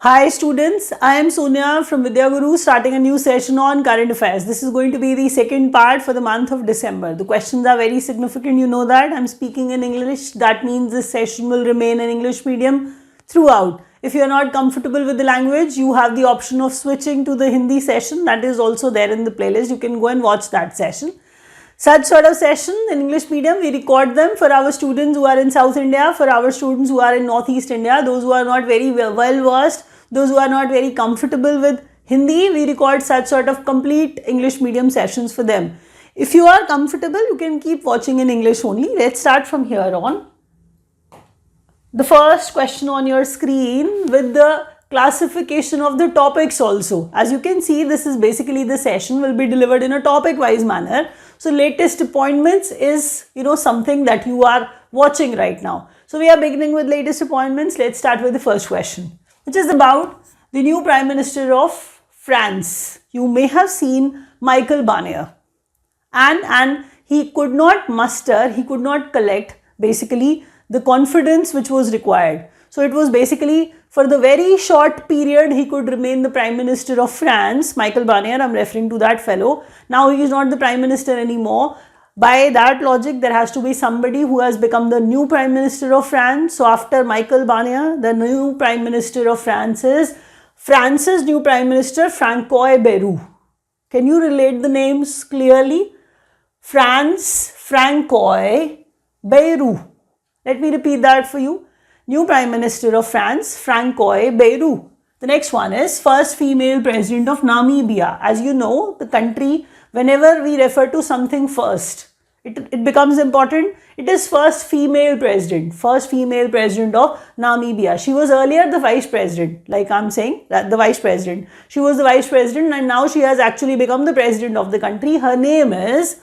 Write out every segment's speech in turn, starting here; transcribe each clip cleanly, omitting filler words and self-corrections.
Hi students, I am Sonia from Vidya Guru starting a new session on current affairs. This is going to be the second part for the month of December. The questions are very significant, you know that. I'm speaking in English. That means this session will remain in English medium throughout. If you are not comfortable with the language, you have the option of switching to the Hindi session. That is also there in the playlist. You can go and watch that session. Such sort of sessions in English medium, we record them for our students who are in South India, for our students who are in Northeast India, those who are not very well versed, those who are not very comfortable with Hindi, we record such sort of complete English medium sessions for them. If you are comfortable, you can keep watching in English only. Let's start from here on. The first question on your screen with the classification of the topics also. As you can see, this is basically the session will be delivered in a topic wise manner. So latest appointments is, something that you are watching right now. So we are beginning with latest appointments. Let's start with the first question, which is about the new Prime Minister of France. You may have seen Michael Barnier. And he could not muster, he could not collect basically the confidence which was required. So it was basically for the very short period he could remain the Prime Minister of France, Michael Barnier, I'm referring to that fellow. Now he is not the Prime Minister anymore. By that logic, there has to be somebody who has become the new Prime Minister of France. So after Michael Barnier, the new Prime Minister of France is France's new Prime Minister, Francois Bayrou. Can you relate the names clearly? France, Francois Bayrou. Let me repeat that for you. New Prime Minister of France, Francois Bayrou. The next one is first female president of Namibia. As you know, the country, whenever we refer to something first, it becomes important. It is first female president of Namibia. She was earlier the vice president, like I'm saying, the vice president. She was the vice president and now she has actually become the president of the country. Her name is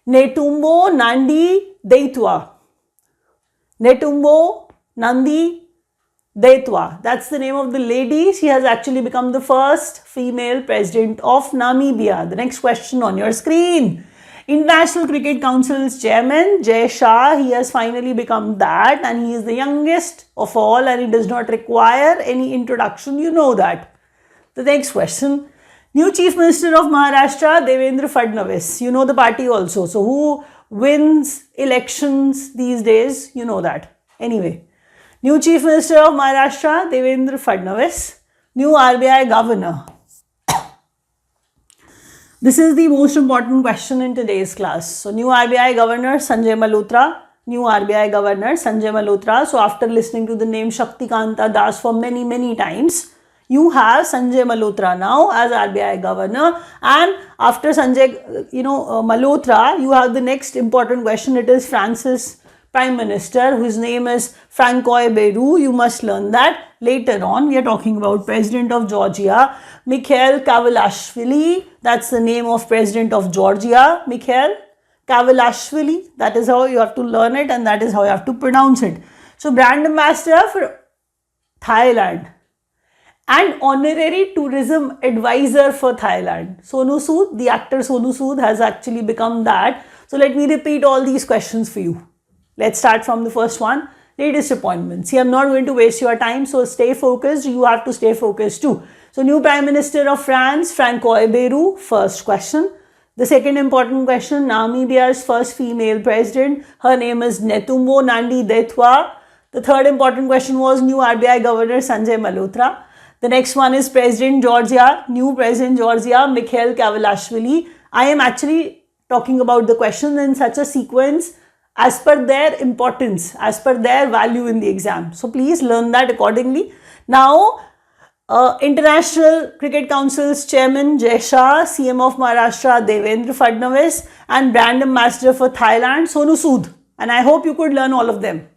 Netumbo Nandi-Ndaitwah. Netumbo Nandi-Ndaitwah. That's the name of the lady. She has actually become the first female president of Namibia. The next question on your screen. International Cricket Council's chairman, Jay Shah, he has finally become that and he is the youngest of all and he does not require any introduction. You know that. The next question. New Chief Minister of Maharashtra, Devendra Fadnavis. You know the party also. So who wins elections these days? You know that. Anyway. New Chief Minister of Maharashtra, Devendra Fadnavis. New RBI Governor. This is the most important question in today's class. So, new RBI Governor, Sanjay Malhotra. New RBI Governor, Sanjay Malhotra. So, after listening to the name Shaktikanta Das for many times, you have Sanjay Malhotra now as RBI Governor. And after Sanjay, Malhotra, you have the next important question. It is France's Prime Minister, whose name is Francois Bayrou. You must learn that later on. We are talking about President of Georgia, Mikhail Kavalashvili. That's the name of President of Georgia, Mikhail Kavalashvili. That is how you have to learn it and that is how you have to pronounce it. So, Brand Ambassador for Thailand and Honorary Tourism Advisor for Thailand. Sonu Sood, the actor Sonu Sood has actually become that. So, let me repeat all these questions for you. Let's start from the first one, latest appointments. See, I'm not going to waste your time, so stay focused. You have to stay focused too. So, new Prime Minister of France, Francois Bayrou, first question. The second important question, Namibia's first female president. Her name is Netumbo Nandi-Ndaitwah. The third important question was new RBI Governor, Sanjay Malhotra. The next one is President Georgia, new President Georgia, Mikhail Kavalashvili. I am actually talking about the questions in such a sequence as per their importance, as per their value in the exam. So please learn that accordingly. Now, International Cricket Council's chairman Jay Shah, CM of Maharashtra Devendra Fadnavis and Brand Ambassador for Thailand Sonu Sood. And I hope you could learn all of them.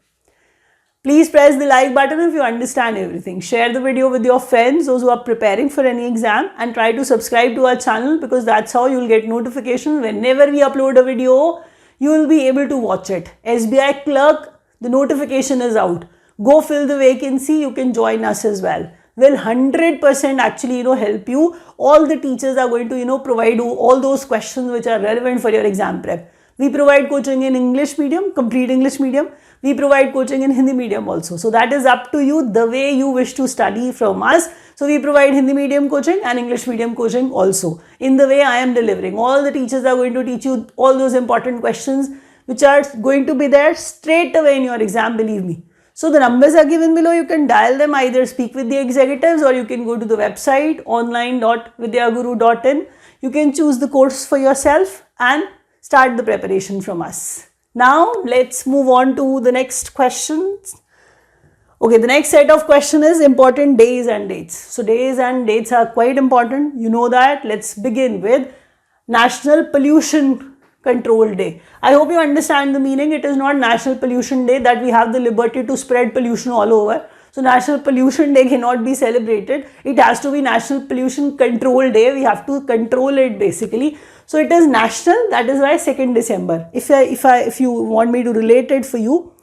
Please press the like button if you understand everything. Share the video with your friends, those who are preparing for any exam, and try to subscribe to our channel because that's how you'll get notifications whenever we upload a video. You will be able to watch it. SBI clerk, the notification is out. Go fill the vacancy, you can join us as well. Will 100% actually, help you. All the teachers are going to, provide you all those questions which are relevant for your exam prep. We provide coaching in English medium, complete English medium. We provide coaching in Hindi medium also. So that is up to you, the way you wish to study from us. So we provide Hindi medium coaching and English medium coaching also, in the way I am delivering. All the teachers are going to teach you all those important questions which are going to be there straight away in your exam, believe me. So the numbers are given below. You can dial them, either speak with the executives, or you can go to the website online.vidyaguru.in. You can choose the course for yourself and start the preparation from us. Now let's move on to the next questions. Okay, the next set of question is important days and dates. So days and dates are quite important. You know that. Let's begin with National Pollution Control Day. I hope you understand the meaning. It is not National Pollution Day that we have the liberty to spread pollution all over. So National Pollution Day cannot be celebrated. It has to be National Pollution Control Day. We have to control it basically. So it is national. That is why 2nd December. If you want me to relate it for you,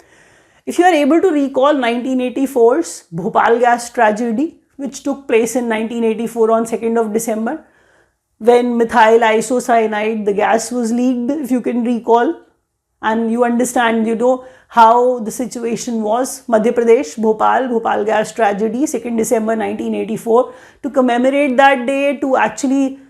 if you are able to recall 1984's Bhopal gas tragedy, which took place in 1984 on 2nd of December, when methyl isocyanide, the gas was leaked, if you can recall, and you understand, you know, how the situation was. Madhya Pradesh, Bhopal gas tragedy, 2nd December 1984, to commemorate that day, to actually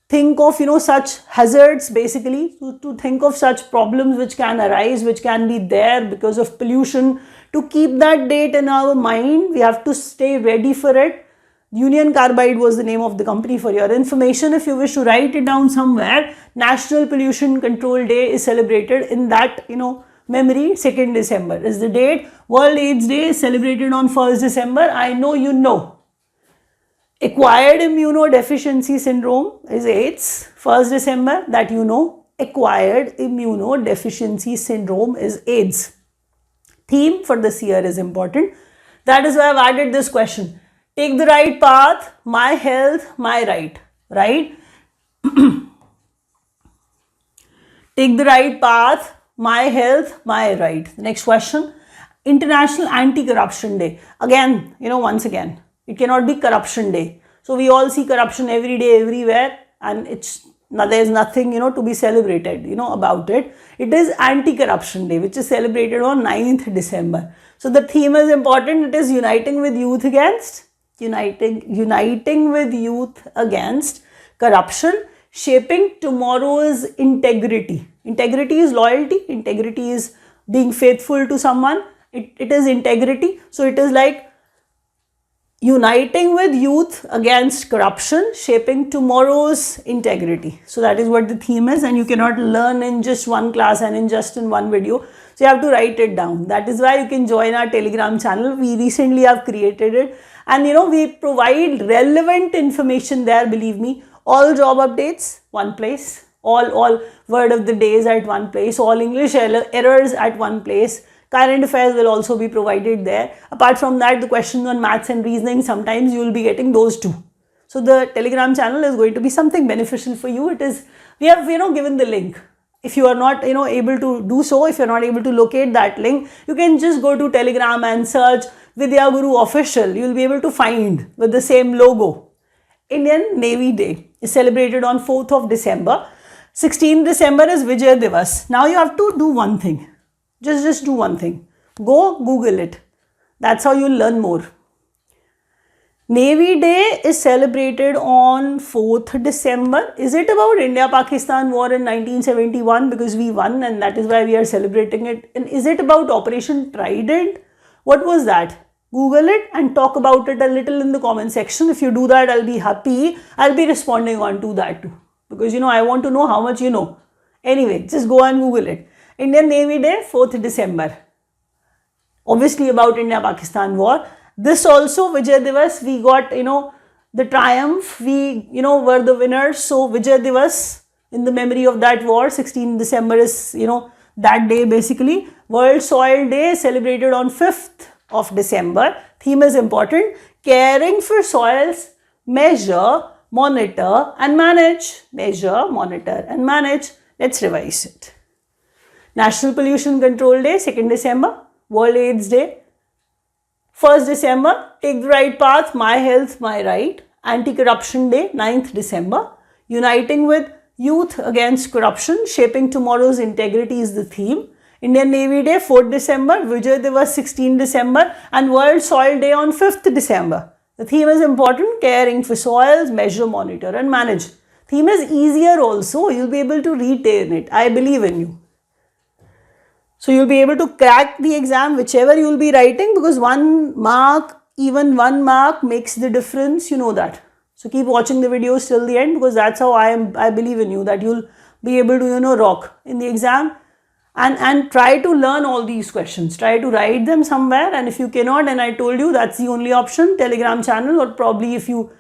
think of, you know, such hazards basically, to think of such problems which can arise, which can be there because of pollution. To keep that date in our mind, we have to stay ready for it. Union Carbide was the name of the company, for your information. If you wish to write it down somewhere, National Pollution Control Day is celebrated in that, you know, memory. 2nd December is the date. World AIDS Day is celebrated on 1st December. I know you know. Acquired immunodeficiency syndrome is AIDS. 1st December, that you know. Acquired immunodeficiency syndrome is AIDS. Theme for this year is important. That is why I've added this question. Take the right path, my health, my right. Right? Take the right path, my health, my right. The next question. International Anti-Corruption Day. Again, you know, once again, it cannot be Corruption Day. So we all see corruption every day, everywhere, and there is nothing, you know, to be celebrated, you know, about it. It is Anti-Corruption Day, which is celebrated on 9th December. So the theme is important. It is uniting with youth against corruption, shaping tomorrow's integrity. Integrity is loyalty. Integrity is being faithful to someone. It is integrity. So it is like uniting with youth against corruption, shaping tomorrow's integrity. So that is what the theme is, and you cannot learn in just one class and in one video. So you have to write it down. That is why you can join our Telegram channel. We recently have created it, and you know, we provide relevant information there, believe me. All job updates, one place. All word of the days at one place. All English errors at one place. Current affairs will also be provided there. Apart from that, the questions on maths and reasoning, sometimes you will be getting those too. So the Telegram channel is going to be something beneficial for you. We have, you know, given the link. If you are not, you know, able to do so, if you are not able to locate that link, you can just go to Telegram and search Vidya Guru Official. You will be able to find with the same logo. Indian Navy Day is celebrated on 4th of December. 16th December is Vijay Divas. Now you have to do one thing. Just do one thing. Go Google it. That's how you'll learn more. Navy Day is celebrated on 4th December. Is it about India-Pakistan war in 1971 because we won and that is why we are celebrating it? And is it about Operation Trident? What was that? Google it and talk about it a little in the comment section. If you do that, I'll be happy. I'll be responding on to that too. Because, you know, I want to know how much you know. Anyway, just go and Google it. Indian Navy Day, 4th December. Obviously about India-Pakistan war. This also, Vijay Divas, we got, you know, the triumph. We, you know, were the winners. So Vijay Divas, in the memory of that war, 16th December is, you know, that day basically. World Soil Day celebrated on 5th of December. Theme is important. Caring for soils, measure, monitor and manage. Measure, monitor and manage. Let's revise it. National Pollution Control Day, 2nd December. World AIDS Day, 1st December. Take the right path, my health, my right. Anti-Corruption Day, 9th December. Uniting with Youth Against Corruption, Shaping Tomorrow's Integrity is the theme. Indian Navy Day 4th December, Vijay Diwas 16 December and World Soil Day on 5th December. The theme is important, caring for soils, measure, monitor and manage. Theme is easier also, you'll be able to retain it. I believe in you. So you'll be able to crack the exam whichever you'll be writing, because 1 mark, even 1 mark makes the difference, you know that. So keep watching the videos till the end, because that's how I believe in you, that you'll be able to, rock in the exam. And try to learn all these questions. Try to write them somewhere, and if you cannot, and I told you that's the only option, Telegram channel, or probably if you,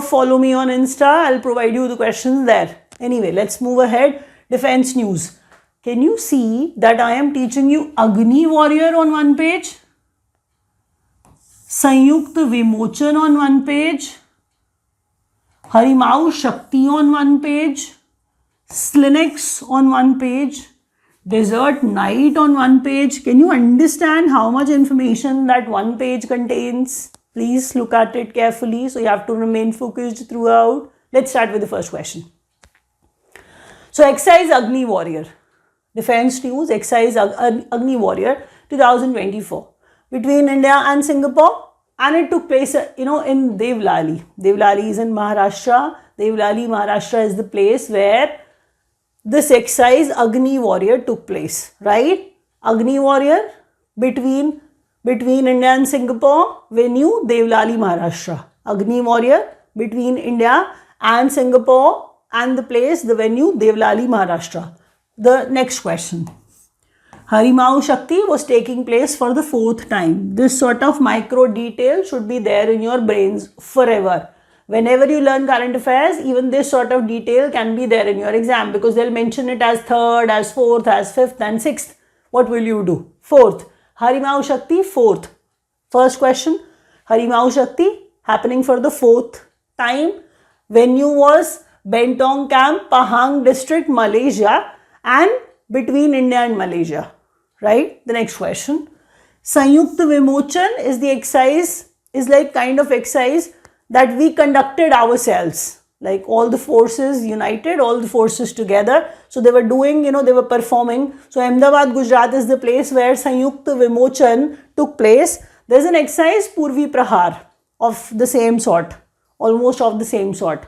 follow me on Insta, I'll provide you the questions there. Anyway, let's move ahead. Defense news. Can you see that I am teaching you Agni Warrior on one page? Sanyukta Vimochan on one page. Harimau Shakti on one page. Slinex on one page. Desert Night on one page. Can you understand how much information that one page contains? Please look at it carefully. So you have to remain focused throughout. Let's start with the first question. So exercise Agni Warrior. Defense news, exercise Agni Warrior 2024 between India and Singapore, and it took place in Devlali. Devlali is in Maharashtra. Devlali, Maharashtra is the place where this exercise Agni Warrior took place, right? Agni Warrior between India and Singapore, venue Devlali, Maharashtra. Agni Warrior between India and Singapore, and the place, the venue Devlali, Maharashtra. The next question. Harimau Shakti was taking place for the 4th time. This sort of micro detail should be there in your brains forever. Whenever you learn current affairs, even this sort of detail can be there in your exam, because they'll mention it as 3rd, as 4th, as 5th and 6th. What will you do? 4th. Harimau Shakti, 4th. First question. Harimau Shakti happening for the 4th time. Venue was Bentong Camp, Pahang District, Malaysia, and between India and Malaysia. Right? The next question. Sanyukta Vimochan is the exercise, is like kind of exercise that we conducted ourselves, like all the forces united, all the forces together. So they were doing, they were performing. So Ahmedabad, Gujarat is the place where Sanyukta Vimochan took place. There's an exercise Purvi Prahar of the same sort, almost of the same sort.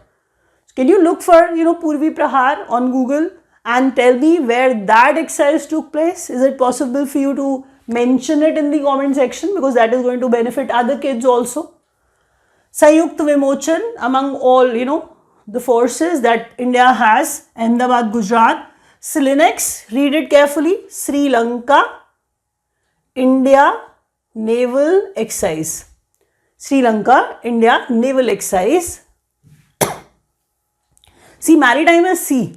So can you look for, Purvi Prahar on Google and tell me where that exercise took place? Is it possible for you to mention it in the comment section, because that is going to benefit other kids also. Sanyukta Vimochan, among all, the forces that India has, Ahmedabad, Gujarat. Slinex, read it carefully, Sri Lanka, India, Naval Exercise. Sri Lanka, India, Naval Exercise. See, maritime is sea.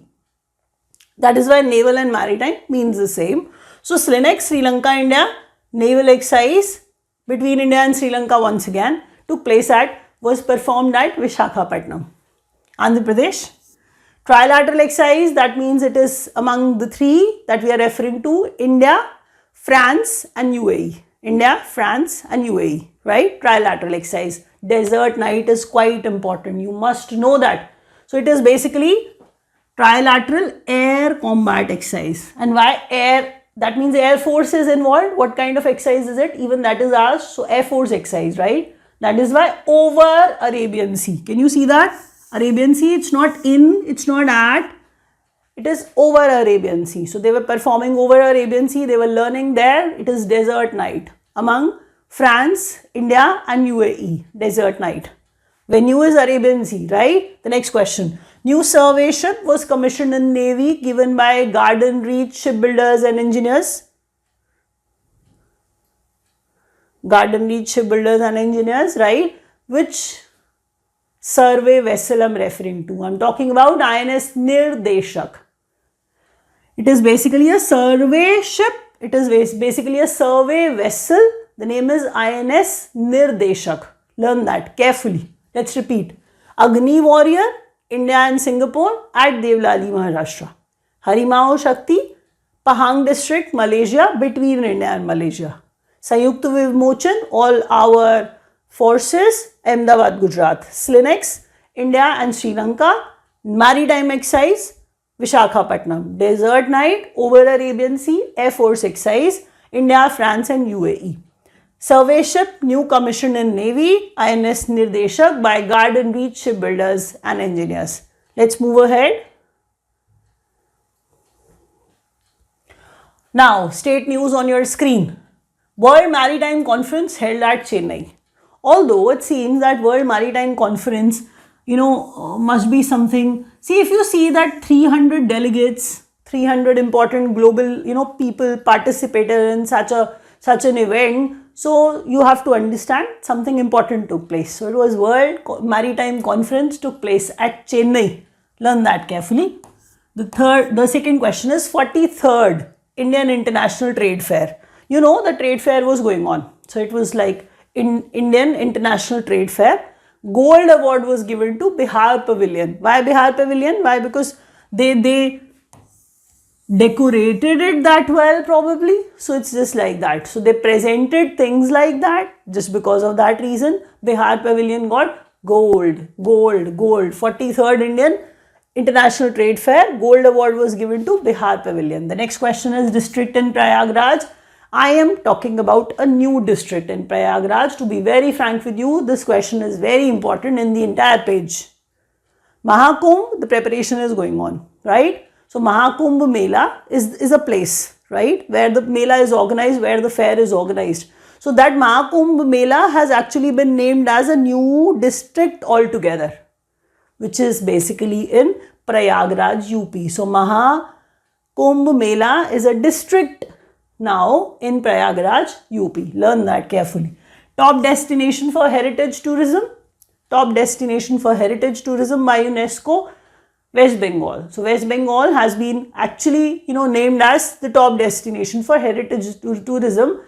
That is why naval and maritime means the same. So, Slinex, Sri Lanka, India, Naval Exercise between India and Sri Lanka once again took place was performed at Vishakhapatnam, Andhra Pradesh. Trilateral exercise, that means it is among the 3 that we are referring to: India, France and UAE. India, France and UAE, right? Trilateral exercise. Desert Night is quite important. You must know that. So it is basically trilateral air combat exercise. And why air? That means Air Force is involved. What kind of exercise is it? Even that is asked. So Air Force exercise, right? That is why over Arabian Sea. Can you see that? Arabian Sea, it's not in, it's not at, it is over Arabian Sea. So they were performing over Arabian Sea, they were learning there. It is Desert Night among France, India and UAE. Desert Night. Venue is Arabian Sea, right? The next question. New survey ship was commissioned in Navy, given by Garden Reach Shipbuilders and Engineers. Garden Reach Shipbuilders and Engineers, right? Which survey vessel I'm referring to? I'm talking about INS Nirdeshak. It is basically a survey ship. It is basically a survey vessel. The name is INS Nirdeshak. Learn that carefully. Let's repeat. Agni Warrior, India and Singapore at Devlali, Maharashtra. Harimau Shakti, Pahang District, Malaysia, between India and Malaysia. Sanyukta Vimochan, all our forces, Ahmedabad, Gujarat. Slinex, India and Sri Lanka. Maritime exercise, Visakhapatnam. Desert night over Arabian Sea, Air Force exercise, India, France and UAE. Survey ship, new commission in Navy, INS Nirdeshak by Garden Beach shipbuilders and engineers. Let's move ahead. Now, state news on your screen. World Maritime Conference held at Chennai. Although it seems that World Maritime Conference, must be something. See, if you see that 300 delegates, 300 important global, people participated in such an event, so you have to understand something important took place. So it was World Maritime Conference took place at Chennai. Learn that carefully. The second question is 43rd Indian International Trade Fair. The trade fair was going on. So it was like Indian International Trade Fair. Gold award was given to Bihar Pavilion. Why Bihar Pavilion? Why? Because they decorated it that well probably. So it's just like that. So they presented things like that. Just because of that reason, Bihar Pavilion got gold. 43rd Indian International Trade Fair. Gold award was given to Bihar Pavilion. The next question is district in Prayagraj. I am talking about a new district in Prayagraj. To be very frank with you, this question is very important in the entire page. Mahakumbh, the preparation is going on, right? So Mahakumbh Mela is a place, right, where the Mela is organized, where the fair is organized. So that Mahakumbh Mela has actually been named as a new district altogether, which is basically in Prayagraj, UP. So Mahakumbh Mela is a district now in Prayagraj, UP. Learn that carefully. Top destination for heritage tourism. Top destination for heritage tourism by UNESCO, West Bengal. So West Bengal has been actually, named as the top destination for heritage tourism.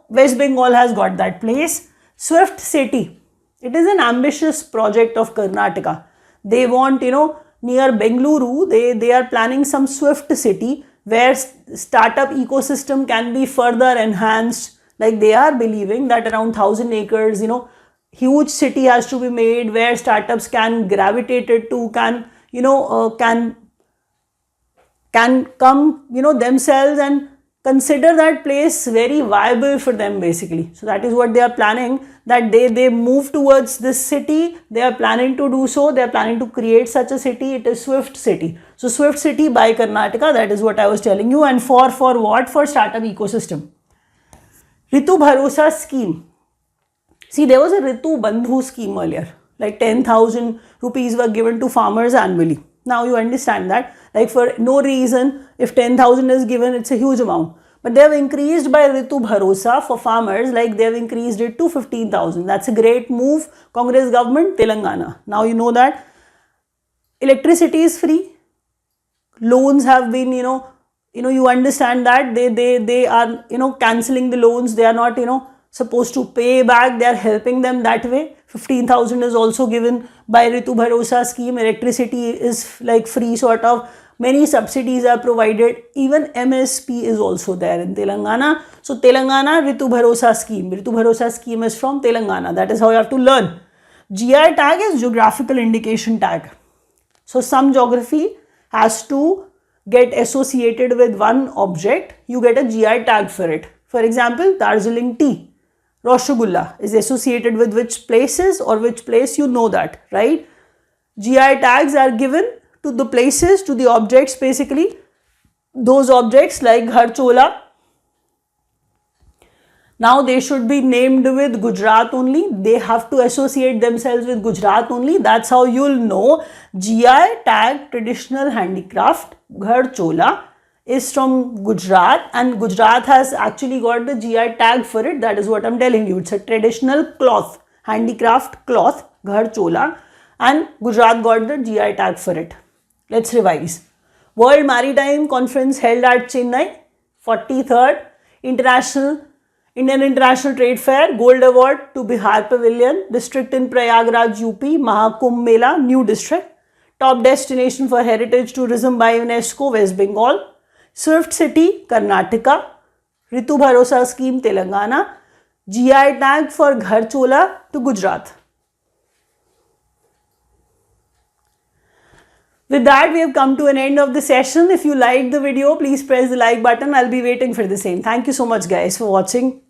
West Bengal has got that place. Swift City. It is an ambitious project of Karnataka. They want, near Bengaluru, they are planning some Swift City where startup ecosystem can be further enhanced. Like they are believing that around 1,000 acres, huge city has to be made where startups can gravitate it to, can come, themselves and consider that place very viable for them basically. So that is what they are planning, that they move towards this city. They are planning to do so. They are planning to create such a city. It is Swift City. So Swift City by Karnataka, that is what I was telling you. And for what? For startup ecosystem. Ritu Bharosa scheme. See, there was a Ritu Bandhu scheme earlier. Like 10,000 rupees were given to farmers annually. Now you understand that, like for no reason, if 10,000 is given, it's a huge amount. But they have increased by Ritu Bharosa for farmers, like they have increased it to 15,000. That's a great move. Congress government, Telangana. Now you know that electricity is free. Loans have been, you understand that they are, cancelling the loans. They are not, supposed to pay back. They are helping them that way. 15,000 is also given by Ritu Bharosa scheme. Electricity is like free sort of. Many subsidies are provided. Even MSP is also there in Telangana. So Telangana Ritu Bharosa scheme. Ritu Bharosa scheme is from Telangana. That is how you have to learn. GI tag is geographical indication tag. So some geography has to get associated with one object. You get a GI tag for it. For example, Darjeeling tea. Rasgulla is associated with which places or which place, you know that, right? GI tags are given to the places, to the objects basically. Those objects like Gharchola, now they should be named with Gujarat only. They have to associate themselves with Gujarat only. That's how you'll know GI tag traditional handicraft Gharchola is from Gujarat, and Gujarat has actually got the GI tag for it. That is what I'm telling you. It's a traditional cloth, handicraft cloth, Gharchola, and Gujarat got the GI tag for it. Let's revise. World Maritime Conference held at Chennai, 43rd Indian International Trade Fair, Gold Award to Bihar Pavilion, district in Prayagraj, UP, Mahakumbh Mela, new district, top destination for heritage tourism by UNESCO, West Bengal, Swift City, Karnataka, Ritu Bharosa scheme, Telangana, GI tag for Gharchola to Gujarat. With that, we have come to an end of the session. If you liked the video, please press the like button. I'll be waiting for the same. Thank you so much, guys, for watching.